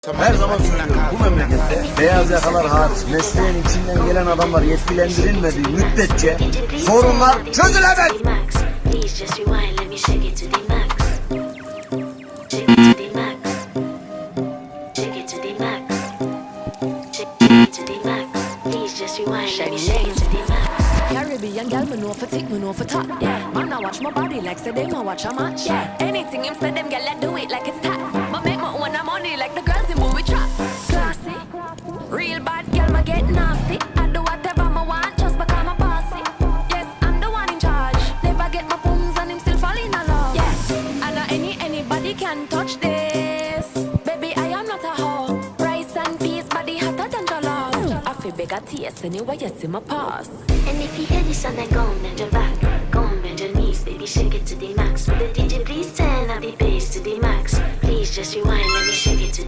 Her zaman söylüyorum, bu memlekette beyaz yakalar hariç mesleğin içinden gelen adamlar yetkilendirilmediği müddetçe sorunlar çözülemez. Caribbean girl, me know for tick, me know for top. Yeah, man, I watch my body like say them, I watch a match. Yeah, anything him say them, girl, I do it like it's tax. My make my own money like the girls in movie trap. Classy, real bad girl, me get nasty. I do whatever I want just because I'm bossy. Yes, I'm the one in charge. Never get my phones and him still falling in love. Yeah, I know anybody can touch this. Baby, I am not a hoe. Rice and peas, body hotter than jollof. I feel big at taste anyway, you see my pass. And if you hear this song, then go and bend your back. Go and bend your knees, baby, shake it to the max. Will the DJ please turn up the bass to the max? Please just rewind, let me shake it to the